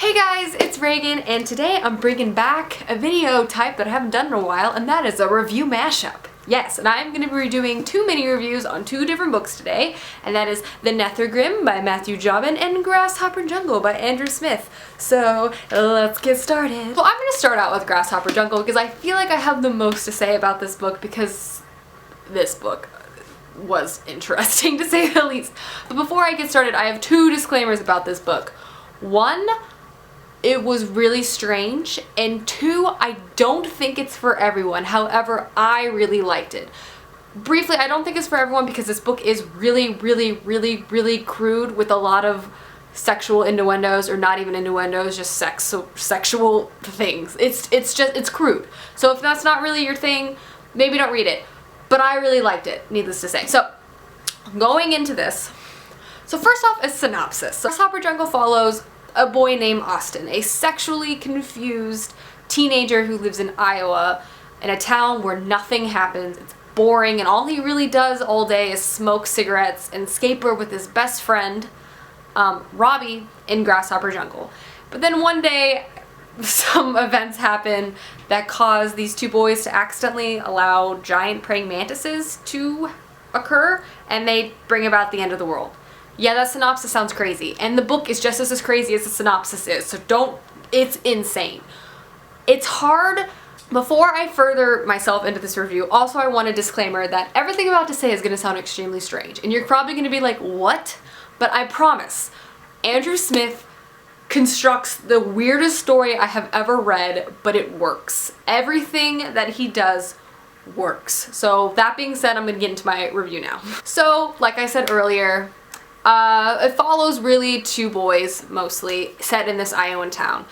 Hey guys, it's Reagan, and today I'm bringing back a video type that I haven't done in a while, and that is a review mashup. Yes, and I'm going to be doing two mini reviews on two different books today, and that is The Nethergrim by Matthew Jobin and Grasshopper Jungle by Andrew Smith. So let's get started. So I'm going to start out with Grasshopper Jungle because I feel like I have the most to say about this book because this book was interesting to say the least. But before I get started, I have two disclaimers about this book. One, it was really strange, and two, I don't think it's for everyone. However, I really liked it. Briefly, I don't think it's for everyone because this book is really crude with a lot of sexual innuendos, or not even innuendos, just sexual things. It's crude. So if that's not really your thing, maybe don't read it. But I really liked it, needless to say. So, going into this. So first off, a synopsis. So Grasshopper Jungle follows a boy named Austin, a sexually confused teenager who lives in Iowa, in a town where nothing happens. It's boring, and all he really does all day is smoke cigarettes and skateboard with his best friend, Robbie, in Grasshopper Jungle. But then one day, some events happen that cause these two boys to accidentally allow giant praying mantises to occur, and they bring about the end of the world. Yeah, that synopsis sounds crazy, and the book is just as crazy as the synopsis is, so it's insane. It's hard. Before I further myself into this review, also I want a disclaimer that everything I'm about to say is going to sound extremely strange, and you're probably going to be like, what? But I promise, Andrew Smith constructs the weirdest story I have ever read, but it works. Everything that he does works. So that being said, I'm going to get into my review now. So, like I said earlier, it follows really two boys, mostly, set in this Iowan town.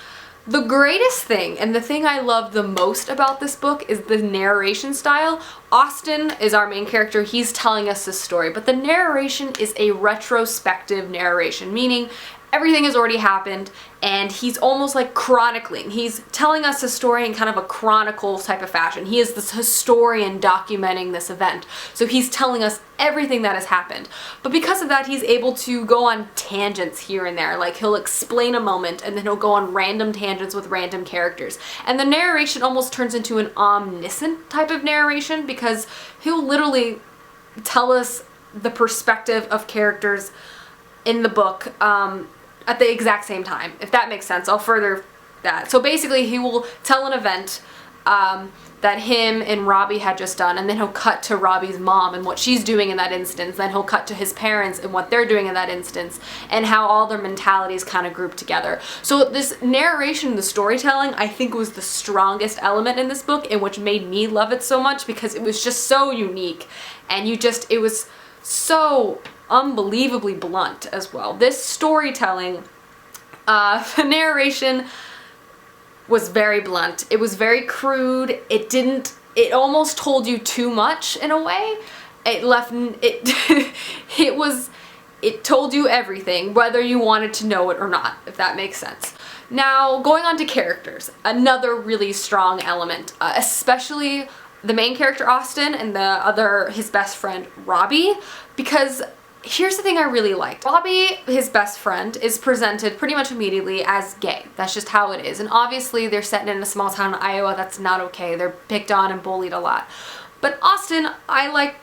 The greatest thing, and the thing I love the most about this book, is the narration style. Austin is our main character, he's telling us this story, but the narration is a retrospective narration, meaning everything has already happened, and he's almost like chronicling. He's telling us a story in kind of a chronicle type of fashion. He is this historian documenting this event. So he's telling us everything that has happened. But because of that, he's able to go on tangents here and there. Like, he'll explain a moment, and then he'll go on random tangents with random characters. And the narration almost turns into an omniscient type of narration because he'll literally tell us the perspective of characters in the book at the exact same time, if that makes sense. I'll further that. So basically, he will tell an event that him and Robbie had just done, and then he'll cut to Robbie's mom and what she's doing in that instance. Then he'll cut to his parents and what they're doing in that instance, and how all their mentalities kind of group together. So this narration, the storytelling, I think was the strongest element in this book, and which made me love it so much because it was just so unique, and it was so unbelievably blunt as well. This storytelling, the narration was very blunt. It was very crude. It almost told you too much in a way. It told you everything, whether you wanted to know it or not, if that makes sense. Now, going on to characters, another really strong element, especially the main character Austin and his best friend Robbie, because here's the thing I really liked. Robbie, his best friend, is presented pretty much immediately as gay. That's just how it is. And obviously they're set in a small town in Iowa. That's not okay. They're picked on and bullied a lot. But Austin, I like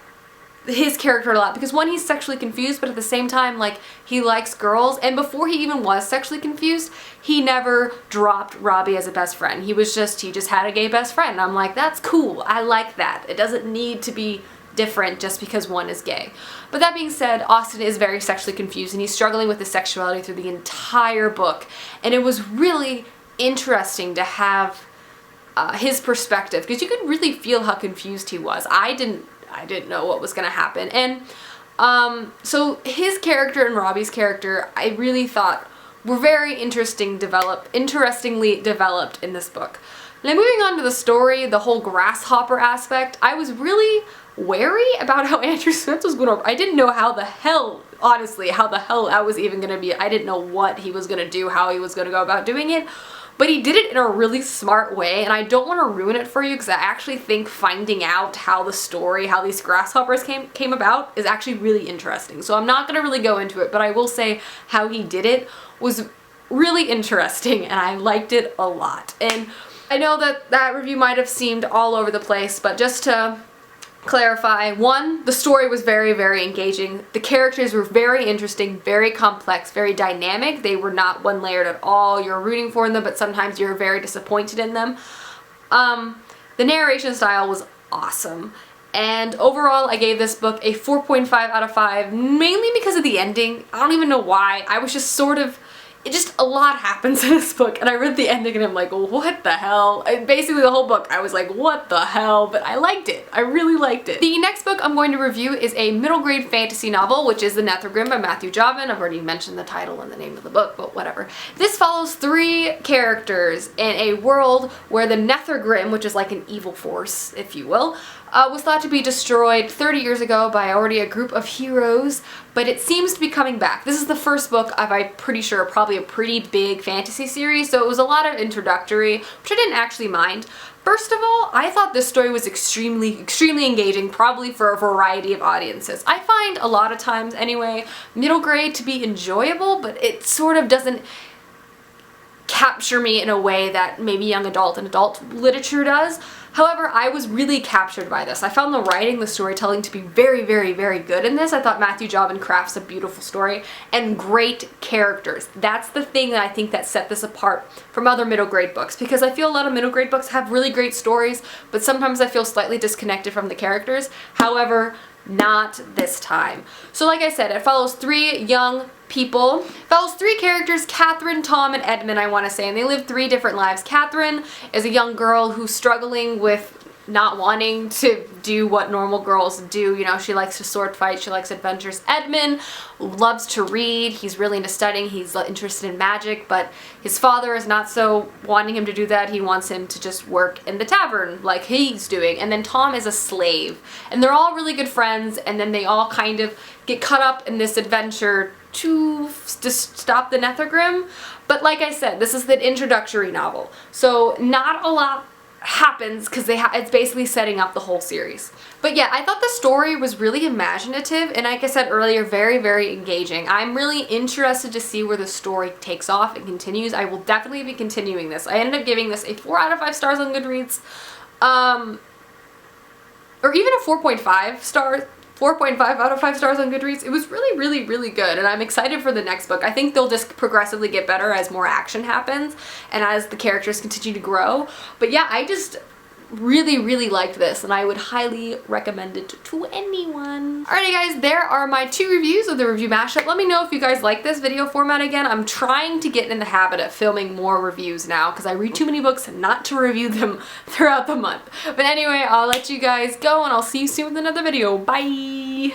his character a lot because one, he's sexually confused, but at the same time, like, he likes girls. And before he even was sexually confused, he never dropped Robbie as a best friend. He just had a gay best friend. And I'm like, that's cool. I like that. It doesn't need to be different just because one is gay. But that being said, Austin is very sexually confused, and he's struggling with his sexuality through the entire book. And it was really interesting to have his perspective, because you could really feel how confused he was. I didn't know what was going to happen. And so his character and Robbie's character, I really thought were very interestingly developed in this book. Now, moving on to the story, the whole grasshopper aspect, I was really wary about how Andrew Smith was going to. I didn't know how the hell I was even going to be. I didn't know what he was going to do, how he was going to go about doing it. But he did it in a really smart way, and I don't want to ruin it for you because I actually think finding out how these grasshoppers came about is actually really interesting. So I'm not going to really go into it, but I will say how he did it was really interesting, and I liked it a lot. And I know that that review might have seemed all over the place, but just to clarify, one, the story was very, very engaging. The characters were very interesting, very complex, very dynamic. They were not one-layered at all. You're rooting for them, but sometimes you're very disappointed in them. The narration style was awesome. And overall, I gave this book a 4.5 out of 5, mainly because of the ending. I don't even know why. I was just sort of, a lot happens in this book, and I read the ending and I'm like, what the hell? And basically the whole book I was like, what the hell? But I liked it. I really liked it. The next book I'm going to review is a middle grade fantasy novel, which is The Nethergrim by Matthew Jobbin. I've already mentioned the title and the name of the book, but whatever. This follows 3 characters in a world where the Nethergrim, which is like an evil force, if you will, was thought to be destroyed 30 years ago by already a group of heroes, but it seems to be coming back. This is the first book of, I'm pretty sure, probably a pretty big fantasy series, so it was a lot of introductory, which I didn't actually mind. First of all, I thought this story was extremely engaging, probably for a variety of audiences. I find a lot of times, anyway, middle grade to be enjoyable, but it sort of doesn't capture me in a way that maybe young adult and adult literature does. However, I was really captured by this. I found the writing, the storytelling to be very, very, very good in this. I thought Matthew Jobbin crafts a beautiful story and great characters. That's the thing that I think that set this apart from other middle grade books, because I feel a lot of middle grade books have really great stories, but sometimes I feel slightly disconnected from the characters. However, not this time. So like I said, it follows 3 young people. It follows 3 characters, Catherine, Tom, and Edmund, I want to say, and they live 3 different lives. Catherine is a young girl who's struggling with not wanting to do what normal girls do. You know, she likes to sword fight, she likes adventures. Edmund loves to read, he's really into studying, he's interested in magic, but his father is not so wanting him to do that. He wants him to just work in the tavern like he's doing. And then Tom is a slave. And they're all really good friends, and then they all kind of get caught up in this adventure to stop the Nethergrim. But like I said, this is the introductory novel, so not a lot happens because it's basically setting up the whole series. But yeah, I thought the story was really imaginative and, like I said earlier, very, very engaging. I'm really interested to see where the story takes off and continues. I will definitely be continuing this. I ended up giving this a 4 out of 5 stars on Goodreads, or even a 4.5 out of 5 stars on Goodreads. It was really, really, really good, and I'm excited for the next book. I think they'll just progressively get better as more action happens and as the characters continue to grow. But yeah, I just really, really liked this, and I would highly recommend it to anyone. Alrighty guys, there are my 2 reviews of the review mashup. Let me know if you guys like this video format again. I'm trying to get in the habit of filming more reviews now because I read too many books not to review them throughout the month. But anyway, I'll let you guys go, and I'll see you soon with another video. Bye!